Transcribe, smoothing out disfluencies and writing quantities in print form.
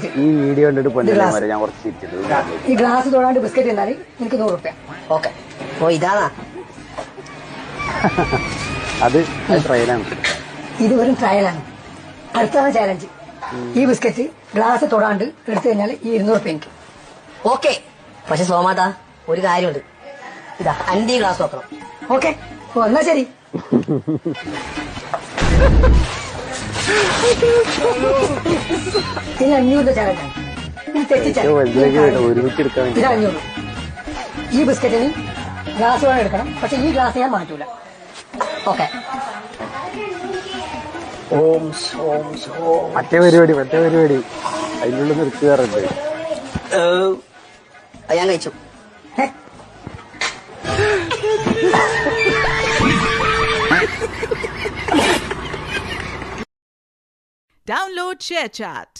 Biscuit. ഈ video കണ്ടിട്ട് പൊന്നല്ലേ ഞാൻ കുറച്ച് ചിരിച്ചത്. ഈ ഗ്ലാസ് തൊടാണ്ട് ബിസ്ക്കറ്റ് തന്നാൽ എനിക്ക് 100 റുപ്യ. ഓക്കെ. ഓ ഇതാണാ അത് ട്രയലാണ്. ഇത് വെറും ട്രയലാണ്. അടുത്താണ് ചാലഞ്ച്. ഈ ബിസ്ക്കറ്റ് ഗ്ലാസ് തൊടാണ്ട് എടുത്തു കഴിഞ്ഞാൽ ഈ 200 റുപ്യ എനിക്ക്. ഓക്കെ. പക്ഷെ സോമാതാ ഒരു കാര്യമുണ്ട്. ഇതാ 5 ഗ്ലാസ് വെക്കണം. ഓക്കെ. എന്നാ ശരി. ഇത് 500 ചാലഞ്ചാണ്. ഇത് തെറ്റിച്ചാൽ ഒരുമിച്ചെടുക്കാൻ ഇത് 500. ഈ ബിസ്ക്കറ്റിന് ഗ്ലാസ് വേണം എടുക്കണം. പക്ഷെ ഈ ഗ്ലാസ് ഞാൻ മാറ്റൂല. ഓക്കെ. മറ്റേ പരിപാടി അതിനുള്ളിൽ നിർത്തുകാറുണ്ട്. ഞാൻ കഴിച്ചു. Download ShareChat.